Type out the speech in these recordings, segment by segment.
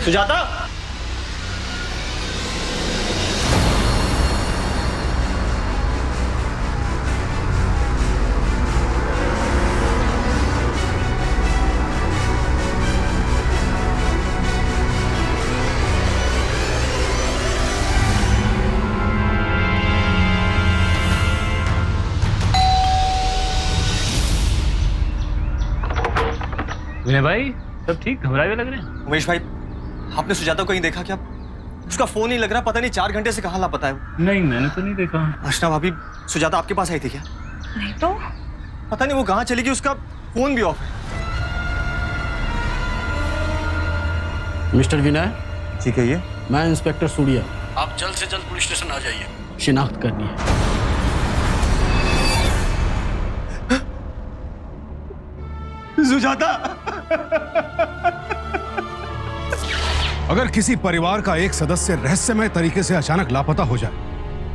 सुजाता। विनय भाई सब ठीक, घबराए हुए लग रहे हैं। उमेश भाई, आपने सुजाता को कहीं देखा क्या? उसका फोन नहीं लग रहा, पता नहीं 4 घंटे से कहाँ लापता है वो। नहीं, मैंने तो नहीं देखा। अर्चना भाभी, सुजाता आपके पास आई थी क्या? नहीं तो। पता नहीं वो कहाँ चली गई, उसका फोन भी ऑफ है। मिस्टर विनय। जी कहिए। मैं इंस्पेक्टर सूर्या। आप जल्द से जल्द पुलिस स्टेशन आ जाइए, शिनाख्त करनी है। सुजाता। अगर किसी परिवार का एक सदस्य रहस्यमय तरीके से अचानक लापता हो जाए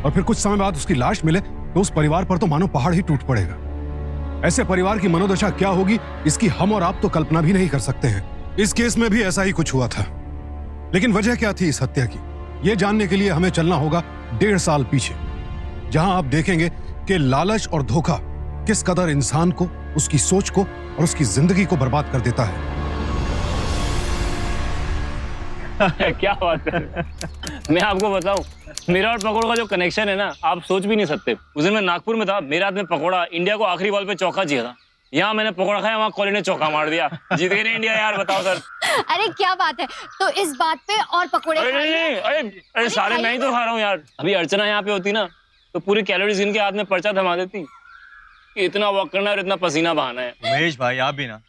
और फिर कुछ समय बाद उसकी लाश मिले तो उस परिवार पर तो मानो पहाड़ ही टूट पड़ेगा। ऐसे परिवार की मनोदशा क्या होगी, इसकी हम और आप तो कल्पना भी नहीं कर सकते हैं। इस केस में भी ऐसा ही कुछ हुआ था, लेकिन वजह क्या थी इस हत्या की, यह जानने के लिए हमें चलना होगा 1.5 साल पीछे, जहां आप देखेंगे कि लालच और धोखा किस कदर इंसान को, उसकी सोच को और उसकी जिंदगी को बर्बाद कर देता है। क्या बात है। मैं आपको बताऊं, मेरा और पकौड़ा का जो कनेक्शन है ना, आप सोच भी नहीं सकते। उस दिन मैं नागपुर में था, मेरे हाथ में पकौड़ा, इंडिया को आखिरी बॉल पे चौका जिया था। यहाँ मैंने पकौड़ा खाया, वहाँ कोहली ने चौका मार दिया, जीत गई इंडिया। यार बताओ सर। अरे क्या बात है, तो इस बात पे और पकोड़े अरे सारे मैं ही तो खा रहा हूँ यार। अभी अर्चना यहाँ पे होती ना तो पूरी कैलोरीज इनके हाथ में पर्चा थमा देती। इतना वॉक करना और इतना पसीना बहाना है। उमेश भाई, आप भी ना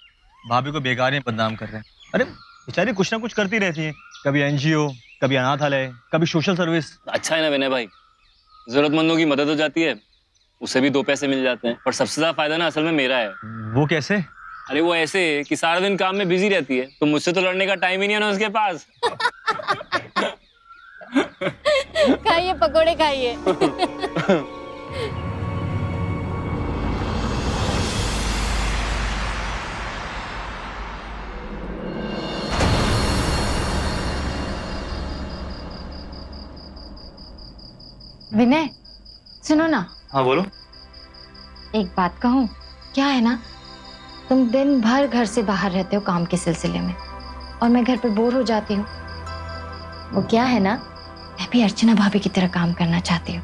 भाभी को बेकार ही बदनाम कर रहे हैं। अरे बेचारी कुछ ना कुछ करती रहती है, कभी एनजीओ, कभी अनाथालय, कभी सोशल सर्विस। अच्छा है ना विनय भाई, जरूरतमंदों की मदद हो जाती है, उसे भी 2 पैसे मिल जाते हैं। और सबसे ज्यादा फायदा ना असल में मेरा है। वो कैसे? अरे वो ऐसे कि सारा दिन काम में बिजी रहती है, तो मुझसे तो लड़ने का टाइम ही नहीं है ना उसके पास। खाइए पकोड़े खाइए। विनय सुनो ना। हाँ बोलो। एक बात कहूँ, क्या है ना, तुम दिन भर घर से बाहर रहते हो काम के सिलसिले में, और मैं घर पे बोर हो जाती हूँ। वो क्या है ना, मैं भी अर्चना भाभी की तरह काम करना चाहती हूँ।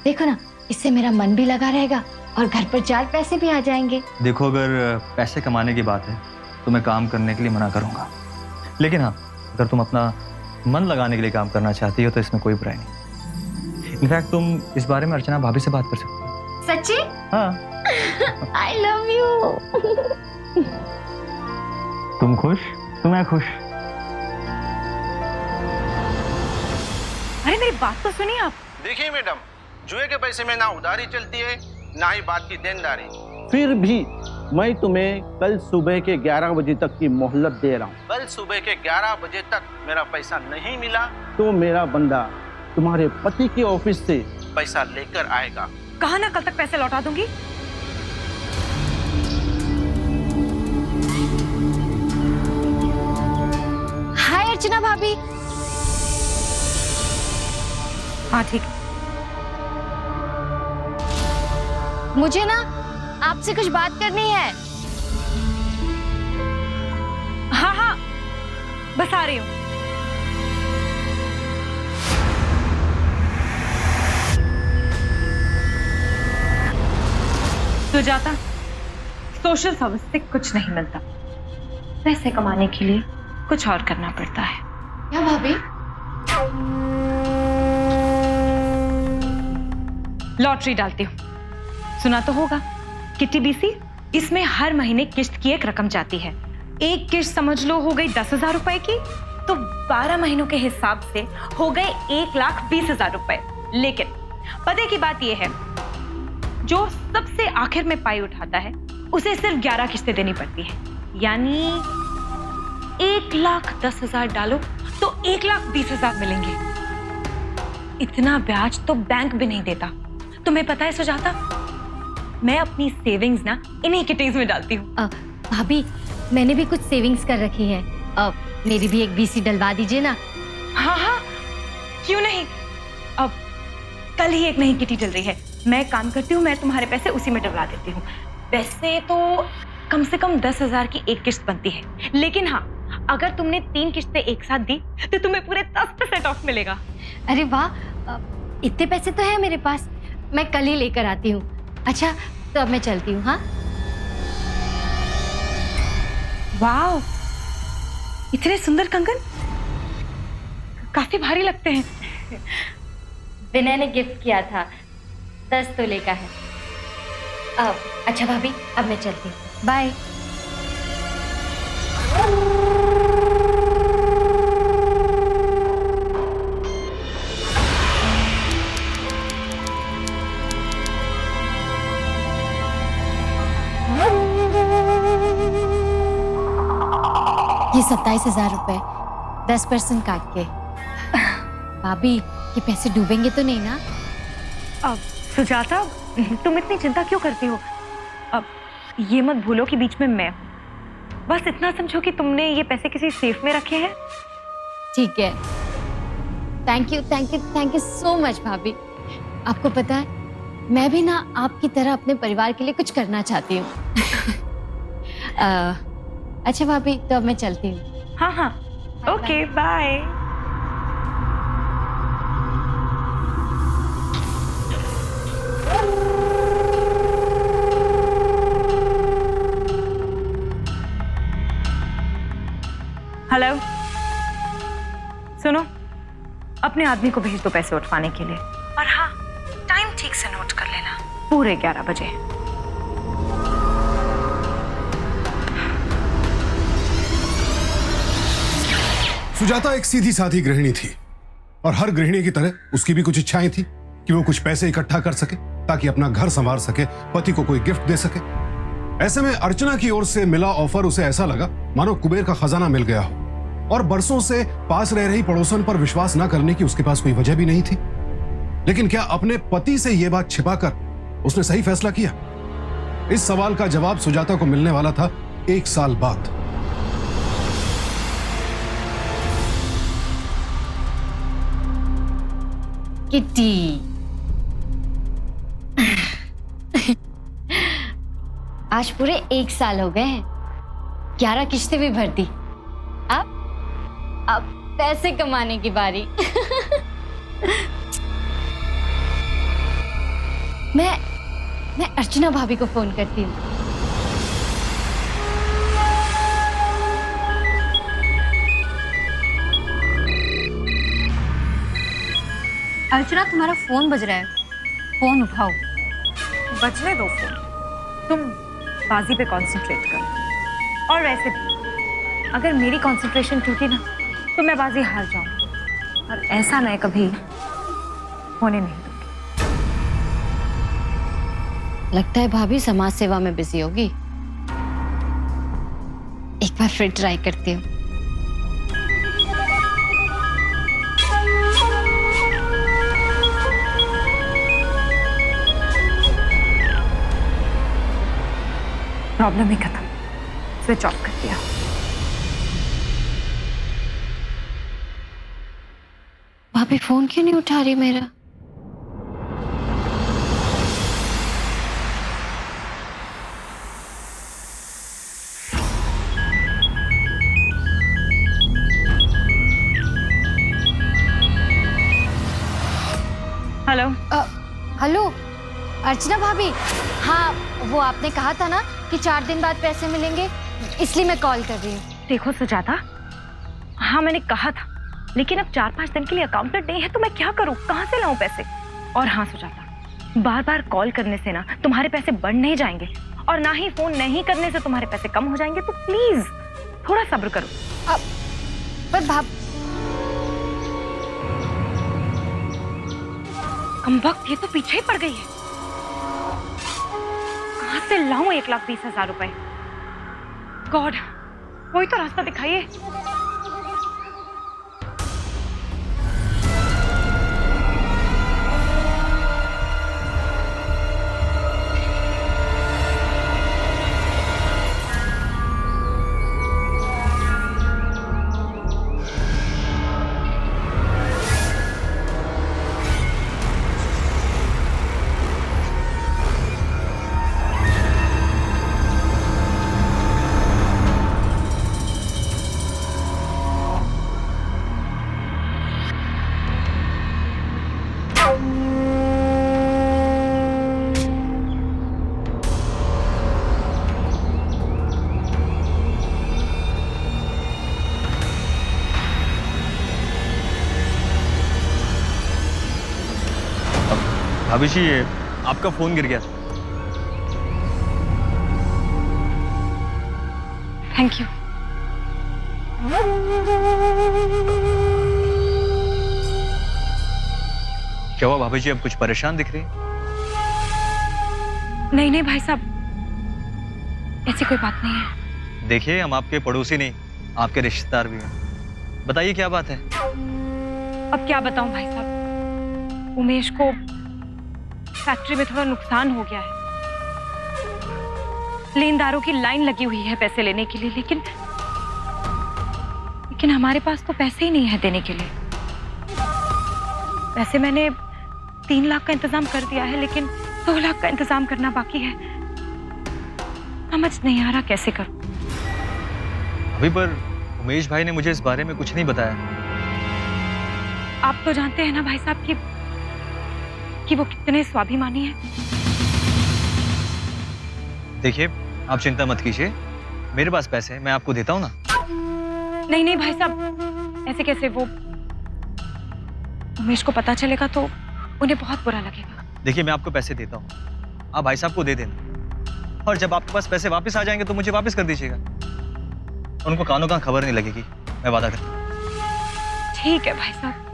देखो ना, इससे मेरा मन भी लगा रहेगा और घर पर 4 पैसे भी आ जाएंगे। देखो, अगर पैसे कमाने की बात है तो मैं काम करने के लिए मना करूंगा, लेकिन हाँ, अगर तुम अपना मन लगाने के लिए काम करना चाहती हो तो इसमें कोई बुराई नहीं। इनफैक्ट तुम इस बारे में अर्चना भाभी से बात कर सकती हो। सच्ची? हाँ। I love you. तुम खुश तो मैं खुश। अरे मेरी बात तो सुनिए आप। देखिए मैडम, जुए के पैसे में ना उधारी चलती है ना ही बात की देनदारी। फिर भी मैं तुम्हें कल सुबह के 11 बजे तक की मोहलत दे रहा हूँ। कल सुबह के 11 बजे तक मेरा पैसा नहीं मिला तो मेरा बंदा तुम्हारे पति के ऑफिस से पैसा लेकर आएगा। कहा ना कल तक पैसे लौटा दूंगी। हाय अर्चना भाभी। हाँ ठीक। मुझे ना आपसे कुछ बात करनी है। हाँ हाँ बस आ रही हूँ। सुजाता, सोशल सर्विस से कुछ नहीं मिलता, पैसे कमाने के लिए कुछ और करना पड़ता है। क्या भाभी? लॉटरी डालती हूँ, सुना तो होगा, किटी बीसी। इसमें हर महीने किश्त की एक रकम जाती है। एक किश्त समझ लो हो गई 10,000 रुपए की, तो 12 महीनों के हिसाब से हो गए 1,20,000 रुपए। लेकिन पते की बात यह है, जो सबसे आखिर में पाई उठाता है उसे सिर्फ 11 किस्तें देनी पड़ती है। यानी 1,10,000 डालो तो 1,20,000 मिलेंगे। इतना ब्याज तो बैंक भी नहीं देता। तुम्हें पता है सुजाता, मैं अपनी सेविंग्स ना इन्हीं किटीज में डालती हूँ। भाभी, मैंने भी कुछ सेविंग्स कर रखी है। मेरी भी एक बीसी डलवा दीजिए ना। हाँ हाँ, क्यों नहीं। अब कल ही एक नई किटी डल रही है, मैं काम करती हूँ, मैं तुम्हारे पैसे उसी में डलवा देती हूँ। वैसे तो कम से कम 10,000 की एक किस्त बनती है, लेकिन हाँ, अगर तुमने 3 किस्तें एक साथ दी तो तुम्हें पूरे 10% ऑफ मिलेगा। अरे वाह, इतने पैसे तो है मेरे पास, मैं कल ही लेकर आती हूँ। अच्छा तो अब मैं चलती हूँ। हाँ, वाह, इतने सुंदर कंगन, काफी भारी लगते हैं। विनय ने गिफ्ट किया था, 10 तोले का है। अब अच्छा भाभी, अब मैं चलती हूँ, बाय। ये 27,000 रुपए 10% काट के। भाभी, ये पैसे डूबेंगे तो नहीं ना? अब सुजाता, तुम इतनी चिंता क्यों करती हो? अब ये मत भूलो कि बीच में मैं हूं। बस इतना समझो कि तुमने ये पैसे किसी सेफ में रखे हैं। ठीक है, thank you thank you thank you so much भाभी। आपको पता है, मैं भी ना आपकी तरह अपने परिवार के लिए कुछ करना चाहती हूँ। अच्छा भाभी, तो अब मैं चलती हूँ। हाँ हाँ, ओके, बाय। हेलो, सुनो, अपने आदमी को भेज दो पैसे उठवाने के लिए। और हाँ, टाइम ठीक से नोट कर लेना, पूरे 11 बजे। सुजाता एक सीधी साधी गृहिणी थी और हर गृहिणी की तरह उसकी भी कुछ इच्छाएं थी कि वो कुछ पैसे इकट्ठा कर सके ताकि अपना घर संवार सके, पति को कोई गिफ्ट दे सके। ऐसे में अर्चना की ओर से मिला ऑफर उसे ऐसा लगा मानो कुबेर का खजाना मिल गया हो, और बरसों से पास रह रही पड़ोसन पर विश्वास न करने की उसके पास कोई वजह भी नहीं थी। लेकिन क्या अपने पति से यह बात छिपाकर उसने सही फैसला किया? इस सवाल का जवाब सुजाता को मिलने वाला था 1 साल बाद। किट्टी, आज पूरे 1 साल हो गए हैं, 11 किश्तें भी भर दी। अब पैसे कमाने की बारी। मैं अर्चना भाभी को फोन करती हूँ। अर्चना, तुम्हारा फोन बज रहा है, फोन उठाओ। बजने दो फोन, तुम बाजी पे कंसंट्रेट करो। और वैसे भी अगर मेरी कंसंट्रेशन टूटी ना तो मैं बाजी हार जाऊं, और ऐसा मैं कभी होने नहीं दूंगी। लगता है भाभी समाज सेवा में बिजी होगी। एक बार फिर ट्राई करती हूँ। प्रॉब्लम ही खत्म, स्विच ऑफ कर दिया। भाभी फोन क्यों नहीं उठा रही मेरा? हेलो। हेलो अर्चना भाभी। हाँ, वो आपने कहा था ना कि 4 दिन बाद पैसे मिलेंगे, इसलिए मैं कॉल कर रही हूँ। देखो सुजाता, हाँ मैंने कहा था, लेकिन अब 4-5 दिन के लिए अकाउंटेंट नहीं है तो मैं क्या करूँ, कहाँ से लाऊं पैसे? और हाँ सुजाता, बार बार कॉल करने से ना तुम्हारे पैसे बढ़ नहीं जाएंगे, और ना ही फोन नहीं करने से तुम्हारे पैसे कम हो जाएंगे, तो प्लीज थोड़ा सब्र करो। पर कमबख्त, ये तो पीछे ही पड़ गई है। कहाँ से लाऊं 1,20,000 रुपए? गॉड, कोई तो रास्ता दिखाइए। भाभी जी, ये आपका फोन गिर गया। Thank you. क्या हुआ भाभी जी, अब कुछ परेशान दिख रही हैं? नहीं नहीं भाई साहब, ऐसी कोई बात नहीं है। देखिए, हम आपके पड़ोसी नहीं, आपके रिश्तेदार भी हैं। बताइए क्या बात है? अब क्या बताऊं भाई साहब, उमेश को फैक्ट्री में थोड़ा नुकसान हो गया है। लेनदारों की लाइन लगी हुई है पैसे लेने के लिए, लेकिन हमारे पास तो पैसे ही नहीं है देने के लिए। वैसे मैंने 3 लाख का इंतजाम कर दिया है, लेकिन 2 लाख का इंतजाम करना बाकी है। समझ नहीं आ रहा कैसे करूं। अभी पर उमेश भाई ने मुझे इस बारे में कुछ नहीं बताया। आप तो जानते हैं ना भाई साहब कि वो कितने स्वाभिमानी हैं। देखिए, आप चिंता मत कीजिए, मेरे पास पैसे हैं, मैं आपको देता हूँ ना। नहीं नहीं भाई साहब, ऐसे कैसे? वो उमेश को पता चलेगा तो उन्हें बहुत बुरा लगेगा। देखिए, मैं आपको पैसे देता हूँ, आप भाई साहब को दे देना, और जब आपके पास पैसे वापस आ जाएंगे तो मुझे वापस कर दीजिएगा। उनको कानों का खबर नहीं लगेगी, मैं वादा करता हूँ। ठीक है भाई साहब।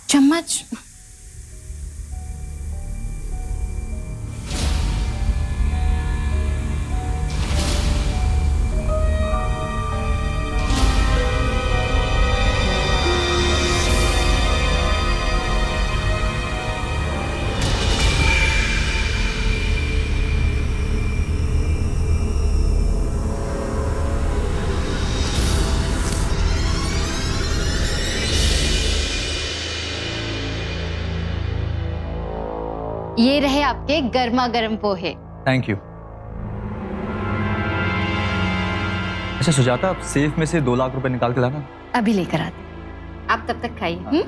चम्मच। ये रहे आपके गर्मा गर्म पोहे। Thank you. अच्छा सुजाता, आप सेफ में से 2 लाख रुपए निकाल के लाना। अभी लेकर आते, आप तब तक खाइए।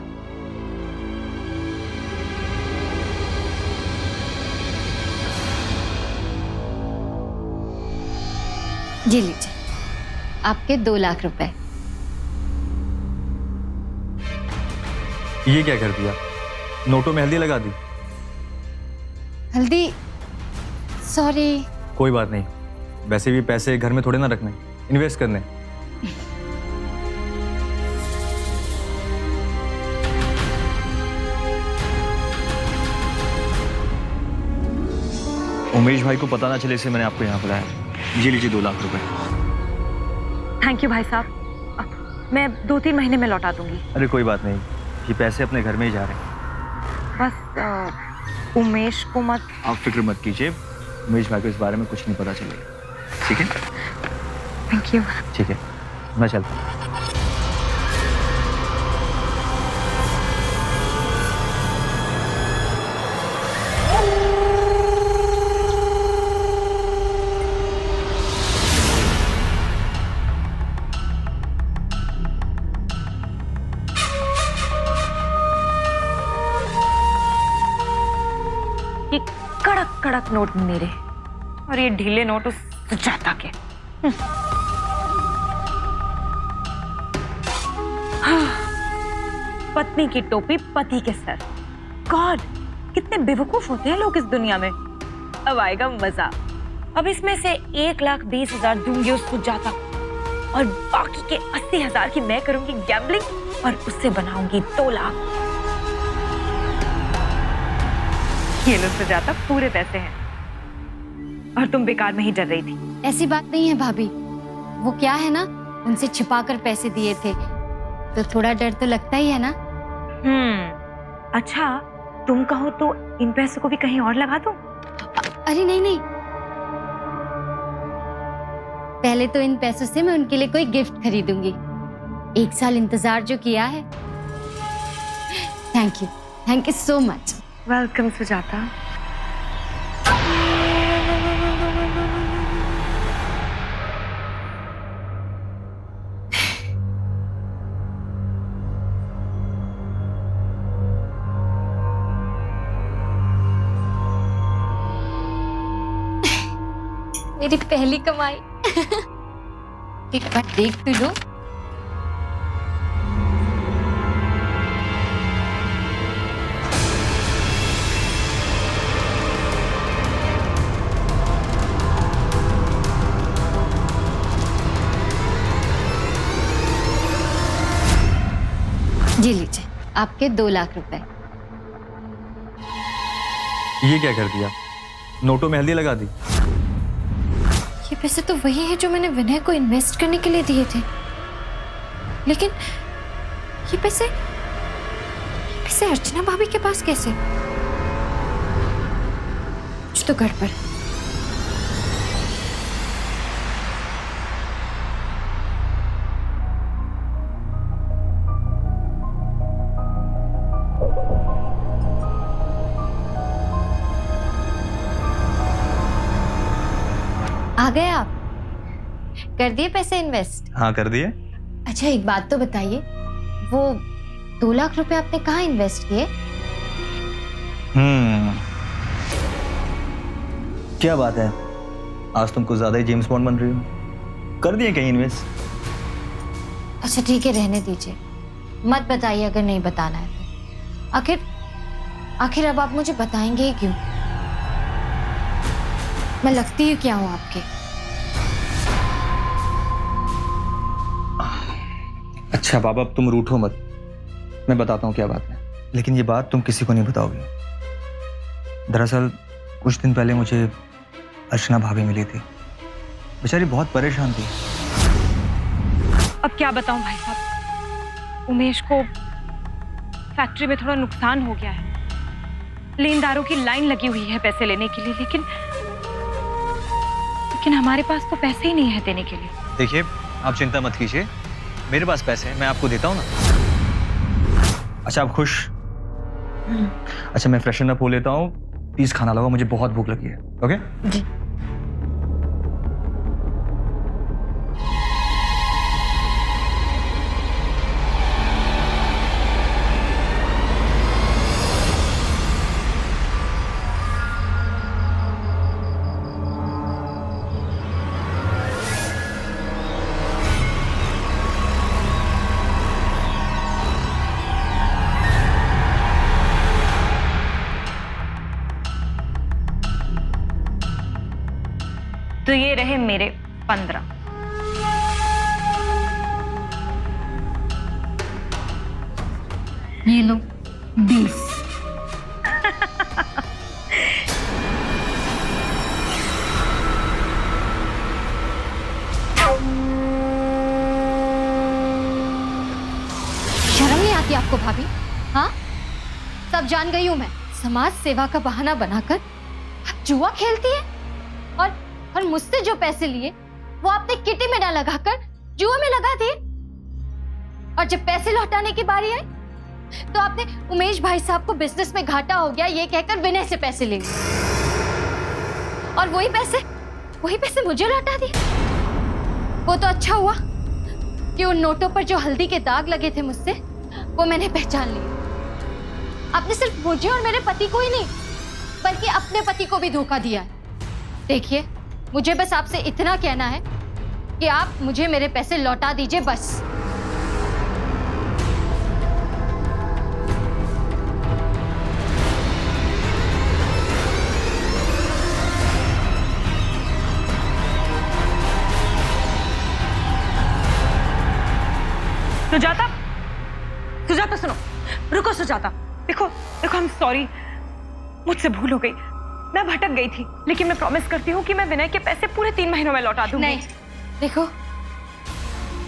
ये लीजिए आपके 2 लाख रुपए। ये क्या कर दिया? नोटों में हल्दी लगा दी? हल्दी? सॉरी। कोई बात नहीं, वैसे भी पैसे घर में थोड़े ना रखने, इन्वेस्ट करने। उमेश भाई को पता ना चले इसलिए मैंने आपको यहाँ बुलाया। ये लीजिए 2 लाख रुपए। थैंक यू भाई साहब, मैं 2-3 महीने में लौटा दूंगी। अरे कोई बात नहीं, ये पैसे अपने घर में ही जा रहे हैं। बस उमेश को मत। आप फिक्र मत कीजिए, उमेश भाई को इस बारे में कुछ नहीं पता चलेगा, ठीक है? Thank you. ठीक है, मैं चलता हूँ। ये कड़क कड़क नोट मेरे और ये ढीले नोट उस सुजाता के। पत्नी की टोपी पति के सर। गॉड, कितने बेवकूफ होते हैं लोग इस दुनिया में। अब आएगा मजा। अब इसमें से 1,20,000 दूंगी उस सुजाता को और बाकी के 80,000 की मैं करूंगी गैम्बलिंग और उससे बनाऊंगी 2 लाख। ये लो सुजाता, पूरे पैसे हैं और तुम बेकार में ही डर रही थी। ऐसी बात नहीं है भाभी, वो क्या है ना, उनसे छिपाकर पैसे दिए थे तो थोड़ा डर तो लगता ही है ना। अच्छा, तुम कहो तो इन पैसों को भी कहीं और लगा दूं? अरे नहीं नहीं, पहले तो इन पैसों से मैं उनके लिए कोई गिफ्ट खरीदूंगी। 1 साल इंतजार जो किया है। Thank you so much. Welcome Sujata. मेरी पहली कमाई। एक बार देख तो लो। जी लीजिए, आपके 2 लाख रुपए। ये क्या कर दिया? नोटों में हल्दी लगा दी। ये पैसे तो वही है जो मैंने विनय को इन्वेस्ट करने के लिए दिए थे, लेकिन ये पैसे अर्चना भाभी के पास कैसे? कुछ तो गड़बड़। आ गए आप? कर दिए पैसे इन्वेस्ट? हाँ कर दिए। अच्छा एक बात तो बताइए, वो 2 लाख रुपए आपने कहाँ इन्वेस्ट किए? क्या बात है, आज तुम कुछ ज्यादा ही जेम्स बॉन्ड बन रही हो। कर दिए कहीं इन्वेस्ट? अच्छा ठीक है, रहने दीजिए, मत बताइए अगर नहीं बताना है तो। आखिर अब आप मुझे बताएंगे ही क्यों? मैं लगती ही क्या हूं आपके? अच्छा बाबा, अब तुम रूठो मत, मैं बताता हूँ क्या बात है, लेकिन ये बात तुम किसी को नहीं बताओगे। दरअसल कुछ दिन पहले मुझे अर्चना भाभी मिली थी, बेचारी बहुत परेशान थी। अब क्या बताऊं भाई साहब, उमेश को फैक्ट्री में थोड़ा नुकसान हो गया है। लेनदारों की लाइन लगी हुई है पैसे लेने के लिए, लेकिन हमारे पास तो पैसे ही नहीं है देने के लिए। देखिए आप चिंता मत कीजिए, मेरे पास पैसे हैं, मैं आपको देता हूँ ना। अच्छा आप खुश? अच्छा मैं फ्रेशन अप हो लेता हूँ, प्लीज खाना लगाओ, मुझे बहुत भूख लगी है। ओके जी। तो ये रहे मेरे 15। ये लो 20। शर्म नहीं आती आपको भाभी? हाँ, सब जान गई हूं मैं। समाज सेवा का बहाना बनाकर आप जुआ खेलती है, और मुझसे जो पैसे लिए वो आपने किटी में ना लगाकर जुआ में लगा दिए। और जब पैसे लौटाने की बारी आई तो आपने उमेश भाई साहब को बिजनेस में घाटा हो गया ये कहकर विनय से पैसे ले लिए, और वही पैसे मुझे लौटा दिए। वो तो अच्छा हुआ कि उन नोटों पर जो हल्दी के दाग लगे थे मुझसे, वो मैंने पहचान लिए। आपने सिर्फ मुझे और मेरे पति को ही नहीं, बल्कि अपने पति को भी धोखा दिया है। देखिए, मुझे बस आपसे इतना कहना है कि आप मुझे मेरे पैसे लौटा दीजिए बस। सुजाता सुनो, रुको सुजाता। देखो आई एम सॉरी, मुझसे भूल हो गई, मैं भटक गई थी, लेकिन मैं प्रॉमिस करती हूँ कि मैं विनय के पैसे पूरे 3 महीनों में लौटा दूंगी। नहीं, देखो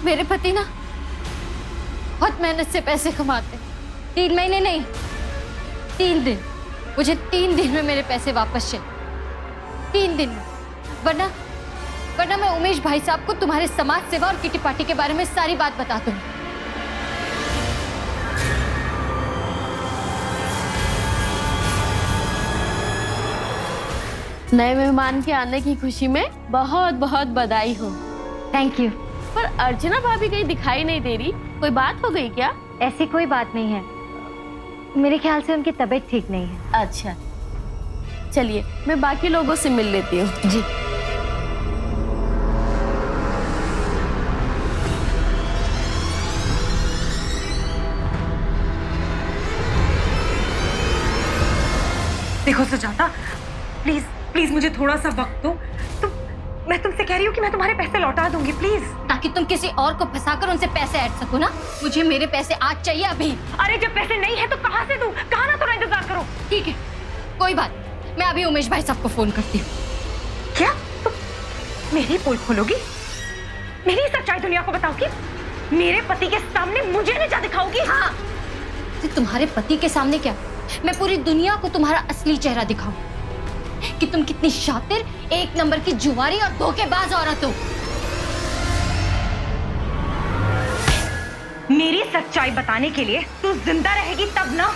मेरे पति ना बहुत मेहनत से पैसे कमाते, 3 महीने नहीं 3 दिन। मुझे 3 दिन में मेरे पैसे वापस चाहिए, 3 दिन में, वरना मैं उमेश भाई साहब को तुम्हारे समाज सेवा और किटी पार्टी के बारे में सारी बात बता दूंगी। नए मेहमान के आने की खुशी में बहुत बहुत बधाई हो। Thank you. पर अर्चना भाभी कहीं दिखाई नहीं दे रही, कोई बात हो गई क्या? ऐसी कोई बात नहीं है, मेरे ख्याल से उनकी तबीयत ठीक नहीं है। अच्छा चलिए, मैं बाकी लोगों से मिल लेती हूँ। जी। देखो सुजाता, प्लीज प्लीज मुझे थोड़ा सा वक्त दो। मैं तुमसे कह रही हूँ कि मैं तुम्हारे पैसे लौटा दूंगी, प्लीज। ताकि तुम किसी और को फंसाकर उनसे पैसे ऐड सको ना। मुझे मेरे पैसे आज चाहिए, अभी। अरे जब पैसे नहीं है तो कहाँ से दूं? कहाँ ना थोड़ा इंतजार करो। ठीक है, कोई बात, मैं अभी उमेश भाई सबको फोन करती हूँ। क्या तुम मेरी पोल खोलोगी? मेरी सच्चाई दुनिया को बताओगी? मेरे पति के सामने मुझे नीचा दिखाओगी? हाँ, तुम्हारे पति के सामने क्या, मैं पूरी दुनिया को तुम्हारा असली चेहरा दिखाऊं कि तुम कितनी शातिर, एक नंबर की जुआरी और धोखेबाज औरत हो। मेरी सच्चाई बताने के लिए तू जिंदा रहेगी तब ना।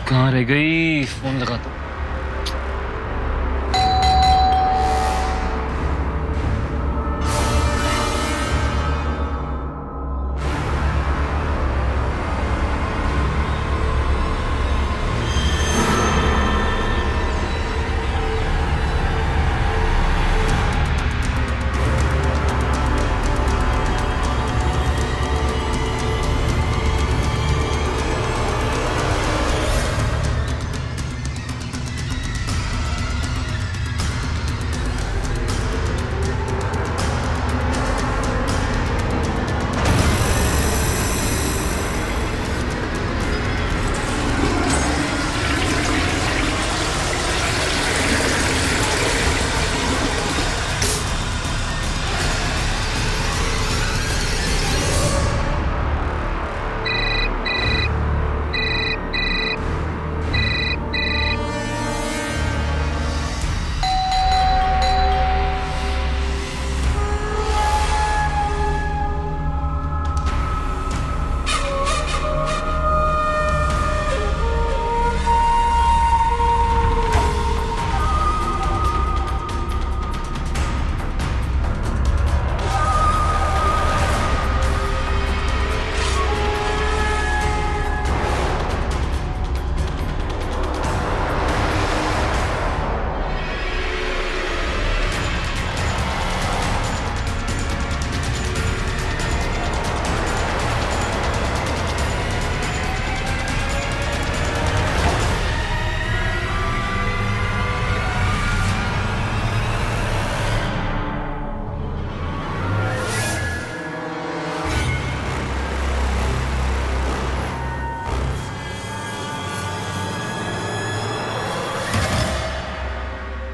कहाँ रह गई? फोन लगाता हूँ।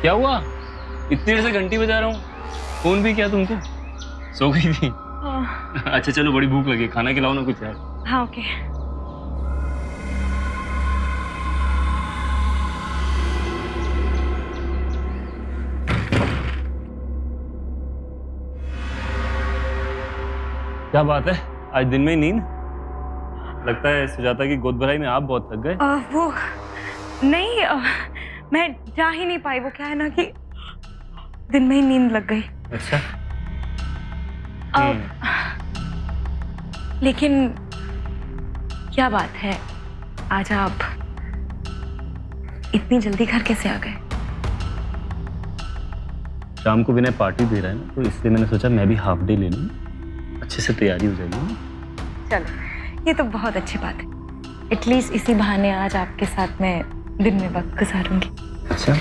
क्या हुआ? इतनी देर से घंटी बजा रहा हूँ, फोन भी किया तुमको? सो गई थी? अच्छा चलो, बड़ी भूख लगी, खाना खिलाओ ना कुछ यार। हाँ ओके। क्या बात है, आज दिन में ही नींद? लगता है सुजाता की गोद भराई में आप बहुत थक गए। वो नहीं, मैं जा ही नहीं पाई। वो क्या है ना कि दिन में ही नींद लग गई। अच्छा। लेकिन क्या बात है, आज आप इतनी जल्दी घर कैसे आ गए? शाम को विनय पार्टी दे रहा है ना, तो इसलिए मैंने सोचा मैं भी हाफ डे ले लूँ, अच्छे से तैयारी हो जाएगी। चलो, ये तो बहुत अच्छी बात है। एटलीस्ट इसी बहाने आज आपके साथ मैं दिन में वक्त गुजारूंगी। अच्छा।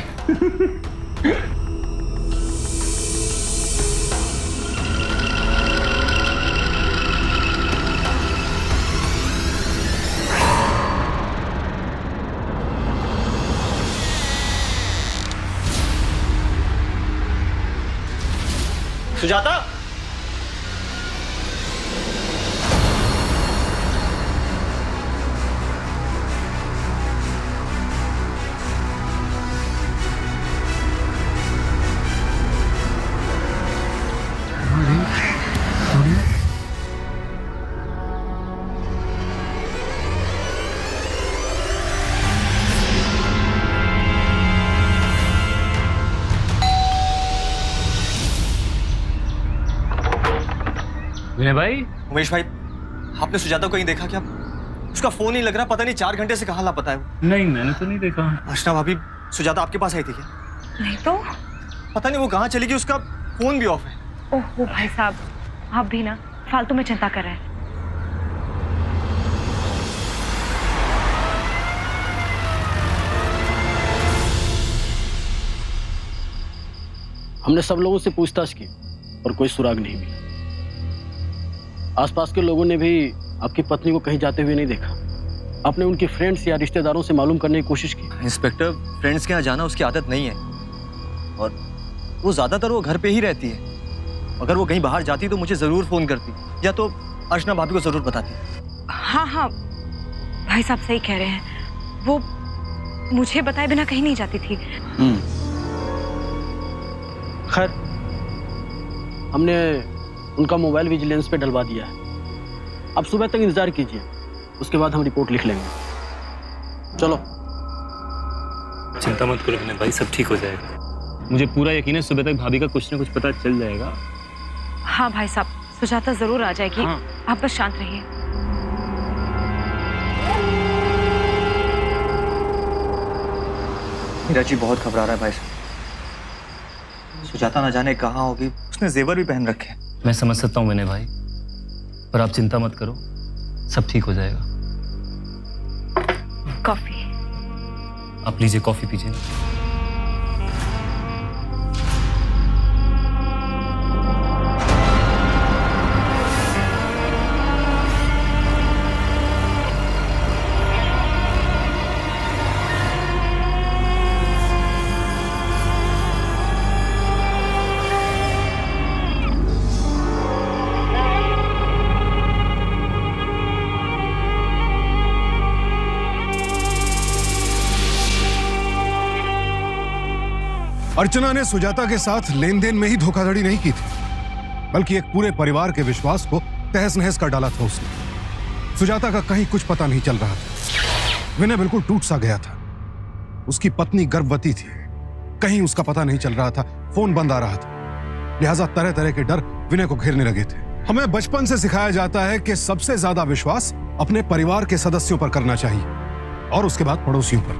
सुजाता, विनय भाई, उमेश भाई, आपने सुजाता को कहीं देखा क्या? उसका फोन नहीं लग रहा, पता नहीं 4 घंटे से कहाँ लापता है वो। नहीं मैंने तो नहीं देखा। अर्चना भाभी, सुजाता आपके पास आई थी क्या? नहीं तो। पता नहीं वो कहाँ चली गई, उसका फोन भी ऑफ है। ओहो भाई साहब, आप भी ना फालतू में चिंता कर रहे हैं। हमने सब लोगों से पूछताछ की और कोई सुराग नहीं मिला। आसपास के लोगों ने भी आपकी पत्नी को कहीं जाते हुए नहीं देखा। आपने उनके फ्रेंड्स या रिश्तेदारों से मालूम करने की कोशिश की? इंस्पेक्टर, फ्रेंड्स के यहाँ जाना उसकी आदत नहीं है और वो ज्यादातर वो घर पे ही रहती है। अगर वो कहीं बाहर जाती तो मुझे जरूर फोन करती या तो अर्चना भाभी को जरूर बताती। हाँ हाँ, भाई साहब सही कह रहे हैं, वो मुझे बताए बिना कहीं नहीं जाती थी। खैर, हमने उनका मोबाइल विजिलेंस पे डलवा दिया है। अब सुबह तक इंतजार कीजिए, उसके बाद हम रिपोर्ट लिख लेंगे। चलो। चिंता मत करो विनय भाई, सब ठीक हो जाएगा। मुझे पूरा यकीन है सुबह तक भाभी का कुछ ना कुछ पता चल जाएगा। हाँ भाई साहब, सुजाता जरूर आ जाएगी। हाँ। आप बस शांत रहिए। मीरा जी बहुत घबरा रहा है भाई साहब। सुजाता ना जाने कहाँ होगी, उसने जेवर भी पहन रखे हैं। मैं समझ सकता हूँ विनय भाई, पर आप चिंता मत करो, सब ठीक हो जाएगा। कॉफी। आप लीजिए, कॉफी पीजिए। अर्चना ने सुजाता के साथ लेन देन में ही धोखाधड़ी नहीं की थी, बल्कि एक पूरे परिवार के विश्वास को तहस नहस कर डाला था उसने। सुजाता का कहीं कुछ पता नहीं चल रहा था। विनय बिल्कुल टूट सा गया था। उसकी पत्नी गर्भवती थी, कहीं उसका पता नहीं चल रहा था, फोन बंद आ रहा था। लिहाजा तरह तरह के डर विनय को घेरने लगे थे। हमें बचपन से सिखाया जाता है कि सबसे ज्यादा विश्वास अपने परिवार के सदस्यों पर करना चाहिए और उसके बाद पड़ोसियों पर।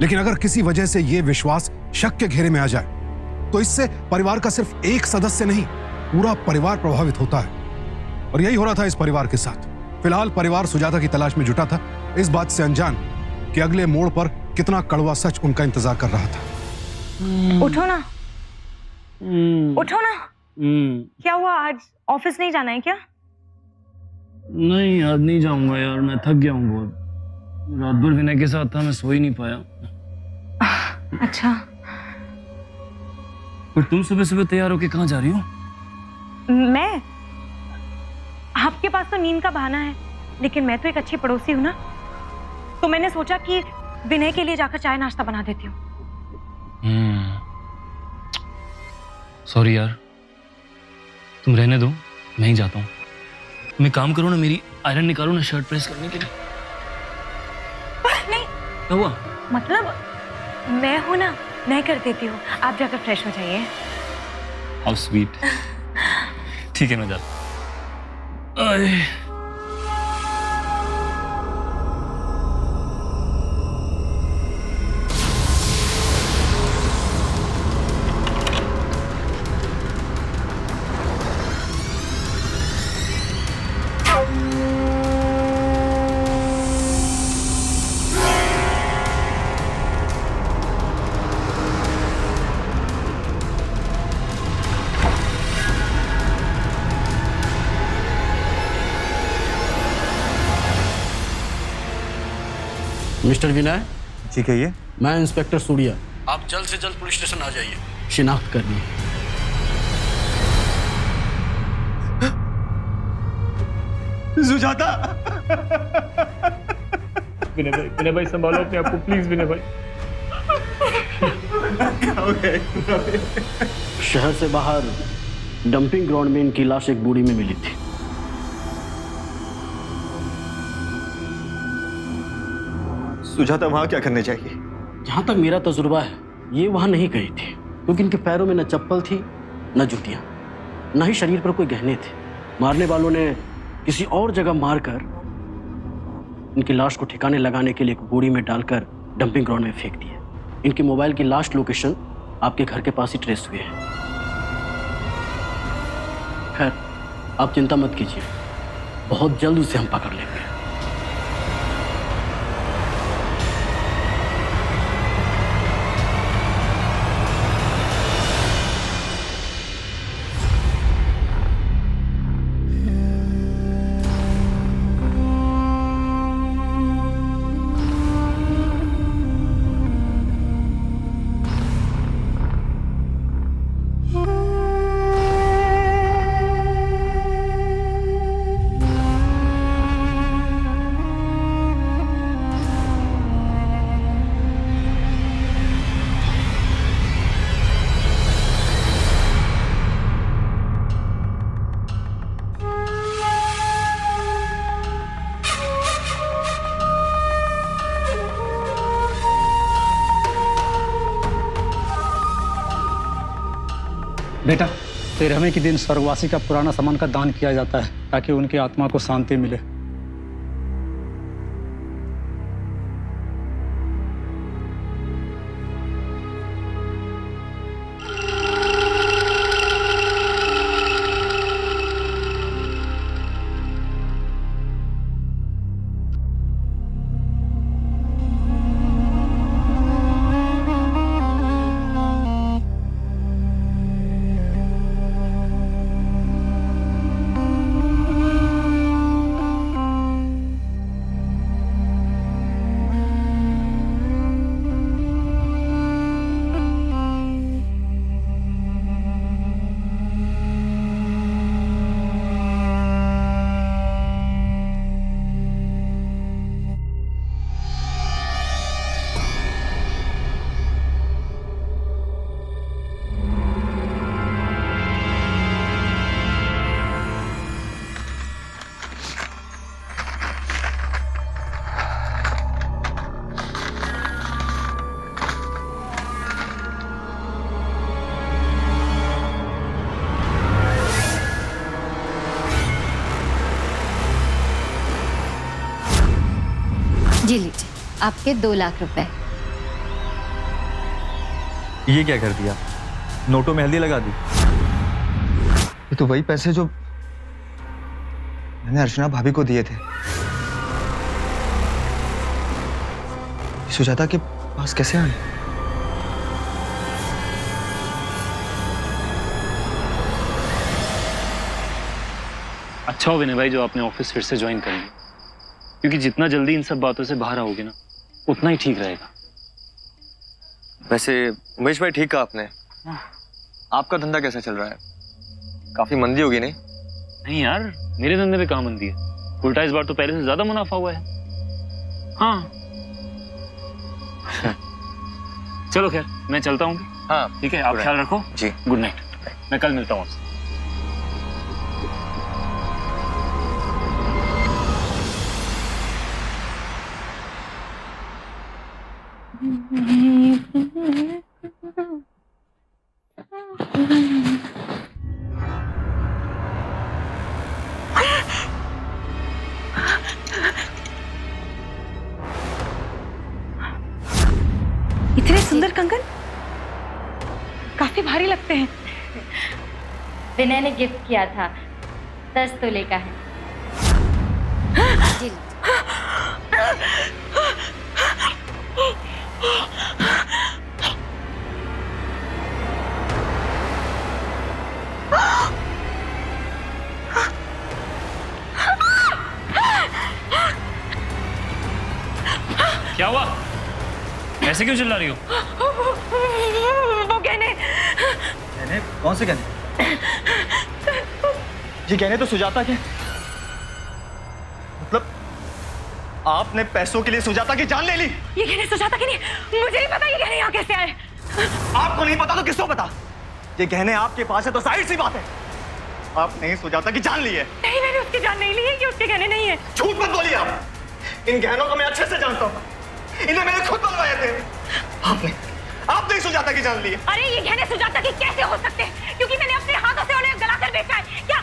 लेकिन अगर किसी वजह से यह विश्वास शक के घेरे में आ जाए तो इससे परिवार का सिर्फ एक सदस्य नहीं, पूरा परिवार प्रभावित होता है। और यही हो रहा था इस परिवार के साथ। फिलहाल परिवार सुजाता की तलाश में जुटा था, इस बात से अनजान कि अगले मोड़ पर कितना कड़वा सच उनका इंतजार कर रहा था। उठो ना, उठो ना। क्या हुआ, आज ऑफिस नहीं जाना है क्या? नहीं आज नहीं जाऊंगा यार, मैं थक गया हूँ बहुत। रात भर विनय के साथ था, मैं सो ही नहीं पाया। अच्छा, पर तुम सुबह सुबह तैयार होके कहाँ जा रही हो? मैं? आपके पास तो नींद का बहाना है, लेकिन मैं तो एक अच्छी पड़ोसी हूँ ना, तो मैंने सोचा कि विनय के लिए जाकर चाय नाश्ता बना देती हूँ। सॉरी यार, तुम रहने दो, मैं ही जाता हूँ। मैं काम करूँ ना, मेरी आयरन निकालो ना शर्ट प्रेस करने के लिए। नहीं। क्या हुआ? मतलब मैं हूं ना, मैं कर देती हूँ, आप जाकर फ्रेश हो जाइए। How sweet. ठीक है मैं जाता हूँ। मिस्टर विनय, जी कहिए। मैं इंस्पेक्टर सूर्या। आप जल्द से जल्द पुलिस स्टेशन आ जाइए। शिनाख्त करनी है। सुजाता। विनय भाई संभालो अपने आप को प्लीज। विनय भाई शहर से बाहर डंपिंग ग्राउंड में इनकी लाश एक बूढ़ी में मिली थी। सुजाता वहां क्या करने चाहिए? जहां तक मेरा तजुर्बा है, ये वहां नहीं गई थी, क्योंकि इनके पैरों में न चप्पल थी न जूतियां, न ही शरीर पर कोई गहने थे। मारने वालों ने किसी और जगह मारकर इनकी लाश को ठिकाने लगाने के लिए एक बोरी में डालकर डंपिंग ग्राउंड में फेंक दिए। इनके मोबाइल की लास्ट लोकेशन आपके घर के पास ही ट्रेस हुए हैं। खैर, आप चिंता मत कीजिए, बहुत जल्द उसे हम पकड़ लेंगे। बेटा, तेरहवें के दिन स्वर्गवासी का पुराना सामान का दान किया जाता है ताकि उनकी आत्मा को शांति मिले। जी लीजिए, आपके 2 लाख रुपए। ये क्या कर दिया? नोटों में हल्दी लगा दी। ये तो वही पैसे जो मैंने अर्चना भाभी को दिए थे। सुजाता के पास कैसे आए? अच्छा हो विनय भाई जो आपने ऑफिस फिर से ज्वाइन कर लिया, क्योंकि जितना जल्दी इन सब बातों से बाहर आओगे ना उतना ही ठीक रहेगा। वैसे उमेश भाई, ठीक कहा आपने। आपका धंधा कैसा चल रहा है? काफी मंदी होगी नहीं? नहीं यार, मेरे धंधे में कहाँ मंदी है, उल्टा इस बार तो पहले से ज्यादा मुनाफा हुआ है। हाँ चलो खैर, मैं चलता हूँ। हाँ ठीक है, आप ख्याल रखो जी। गुड नाइट, मैं कल मिलता हूँ आपसे। इतने सुंदर कंगन काफी भारी लगते हैं। विनय ने गिफ्ट किया था, 10 तोले का है। जी लीजिए। क्या हुआ? ऐसे क्यों चिल्ला रही हो? वो गहने। गहने? कौन से गहने? ये गहने तो सुजाता के। मतलब आपने पैसों के लिए सुजाता की जान ले ली? ये गहने सुजाता के नहीं, मुझे नहीं पता ये गहने यहाँ कैसे आए। आपको नहीं पता तो किसको पता? ये गहने आपके पास है तो जाहिर सी बात है आपने सुजाता की जान ली है। नहीं, मैंने उसकी जान नहीं ली है, ये उसके गहने नहीं है। झूठ मत बोलिए आप। इन गहनों को मैं अच्छे से जानता हूँ, इन्हें मैंने खुद बनवाए थे। आपने सुजाता की जान ली है। अरे ये गहने सुजाता के कैसे हो सकते हैं? क्योंकि मैंने अपने हाथों से उन्हें गलाकर बेचा है। क्या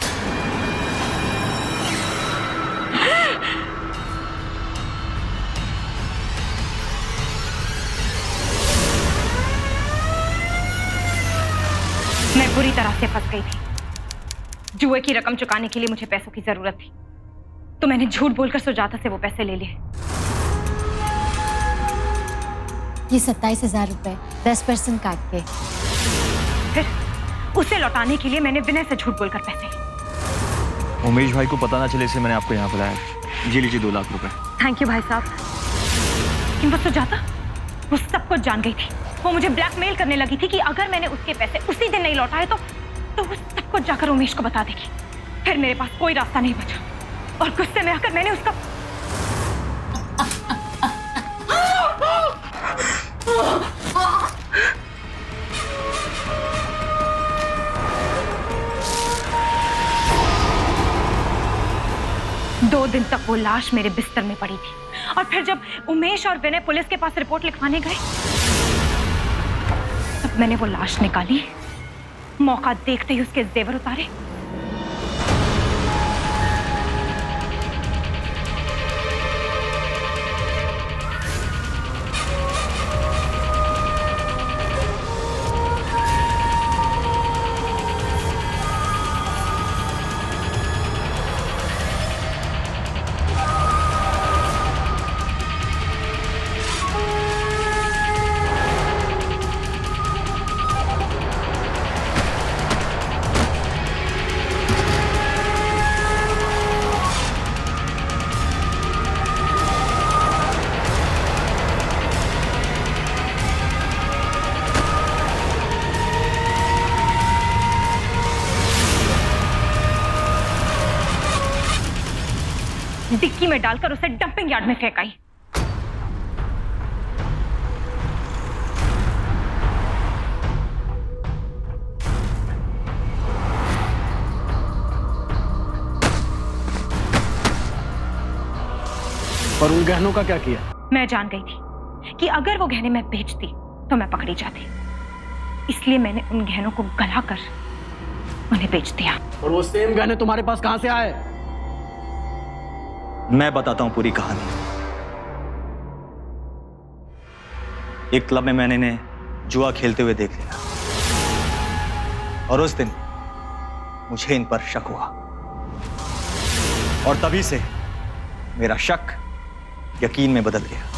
बुरी तरह से फंस गई थी। जुए की रकम चुकाने के लिए मुझे पैसों की जरूरत थी, तो मैंने झूठ बोलकर सुजाता से वो पैसे ले लिए। ये 27,000 रुपए 10% काट के। फिर उसे लौटाने के लिए मैंने विनय से झूठ बोलकर पैसे लिए। उमेश भाई को पता ना चले इसलिए मैंने आपको यहाँ बुलाया। जी लीजिए 2 लाख रुपए। थैंक यू भाई साहब। लेकिन वो सुजाता, वो सब कुछ जान गई थी। वो मुझे ब्लैकमेल करने लगी थी कि अगर मैंने उसके पैसे उसी दिन नहीं लौटाए तो वो सब कुछ जाकर उमेश को बता देगी। फिर मेरे पास कोई रास्ता नहीं बचा और गुस्से में आकर मैंने उसका दो दिन तक वो लाश मेरे बिस्तर में पड़ी थी। और फिर जब उमेश और विनय पुलिस के पास रिपोर्ट लिखवाने गए, तब मैंने वो लाश निकाली, मौका देखते ही उसके जेवर उतारे। डिक्की में डालकर उसे डंपिंग यार्ड में फेंकाई। और उन गहनों का क्या किया? मैं जान गई थी कि अगर वो गहने मैं बेचती तो मैं पकड़ी जाती, इसलिए मैंने उन गहनों को गलाकर उन्हें बेच दिया। और वो सेम गहने तुम्हारे पास कहां से आए? मैं बताता हूं पूरी कहानी। एक क्लब में मैंने इन्हें जुआ खेलते हुए देख लिया और उस दिन मुझे इन पर शक हुआ और तभी से मेरा शक यकीन में बदल गया।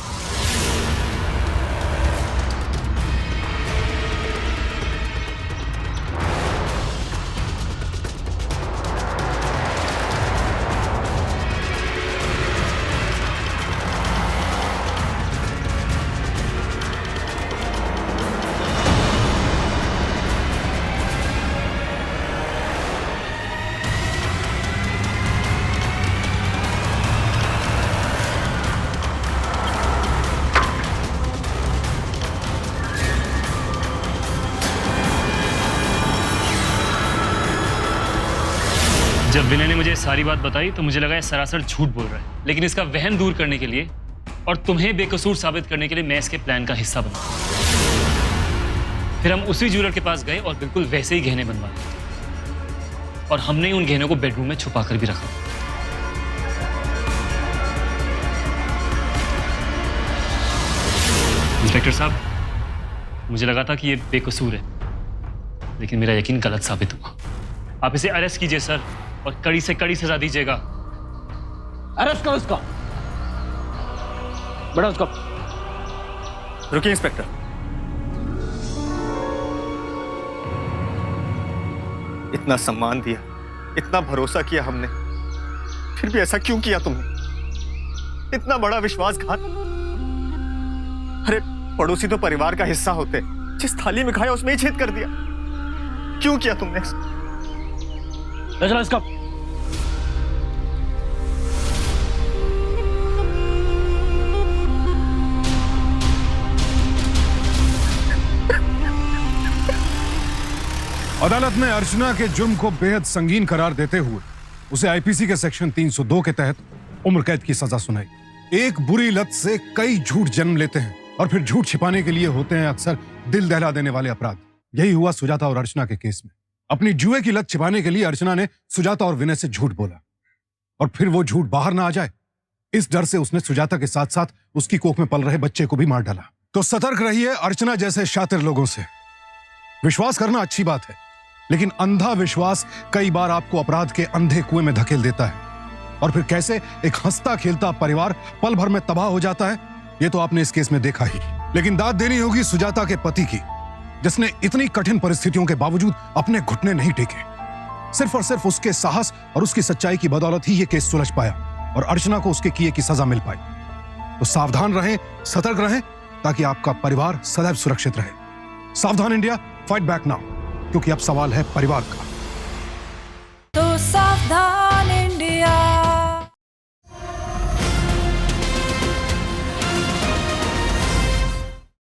जब विनय ने मुझे सारी बात बताई तो मुझे लगा ये सरासर झूठ बोल रहा है, लेकिन इसका वहम दूर करने के लिए और तुम्हें बेकसूर साबित करने के लिए मैं इसके प्लान का हिस्सा बना। फिर हम उसी ज्वेलर के पास गए और बिल्कुल वैसे ही गहने बनवाए और हमने उन गहनों को बेडरूम में छुपा कर भी रखा। इंस्पेक्टर साहब, मुझे लगा था कि ये बेकसूर है, लेकिन मेरा यकीन गलत साबित हुआ। आप इसे अरेस्ट कीजिए सर और कड़ी से कड़ी सजा दीजिएगा। अरेस्ट करो इसका। बड़ा उसका। रुकिए इंस्पेक्टर। इतना सम्मान दिया, इतना भरोसा किया हमने, फिर भी ऐसा क्यों किया तुमने? इतना बड़ा विश्वासघात। अरे पड़ोसी तो परिवार का हिस्सा होते, जिस थाली में खाया उसमें ही छेद कर दिया। क्यों किया तुमने? ले चलो इसका। अदालत ने अर्चना के जुर्म को बेहद संगीन करार देते हुए उसे आईपीसी के सेक्शन 302 के तहत उम्र कैद की सजा सुनाई। एक बुरी लत से कई झूठ जन्म लेते हैं और फिर झूठ छिपाने के लिए होते हैं अक्सर दिल दहला देने वाले अपराध। यही हुआ सुजाता और अर्चना के केस में। अपनी जुए की लत छिपाने के लिए अर्चना ने सुजाता और विनय से झूठ बोला और फिर वो झूठ बाहर ना आ जाए, इस डर से उसने सुजाता के साथ साथ उसकी कोख में पल रहे बच्चे को भी मार डाला। तो सतर्क रहिए अर्चना जैसे शातिर लोगों से। विश्वास करना अच्छी बात है, लेकिन अंधा विश्वास कई बार आपको अपराध के अंधे कुएं में धकेल देता है, और फिर कैसे एक हंसता खेलता परिवार पल भर में तबाह हो जाता है, यह तो आपने इस केस में देखा ही। लेकिन दाद देनी होगी सुजाता के पति की, जिसने इतनी कठिन परिस्थितियों के बावजूद अपने घुटने नहीं टेके। सिर्फ और सिर्फ उसके साहस और उसकी सच्चाई की बदौलत ही यह केस सुलझ पाया और अर्चना को उसके किए की सजा मिल पाई। तो सावधान रहें, सतर्क रहें, ताकि आपका परिवार सदैव सुरक्षित रहे। सावधान इंडिया, फाइट बैक नाउ, क्योंकि अब सवाल है परिवार का। तो सावधान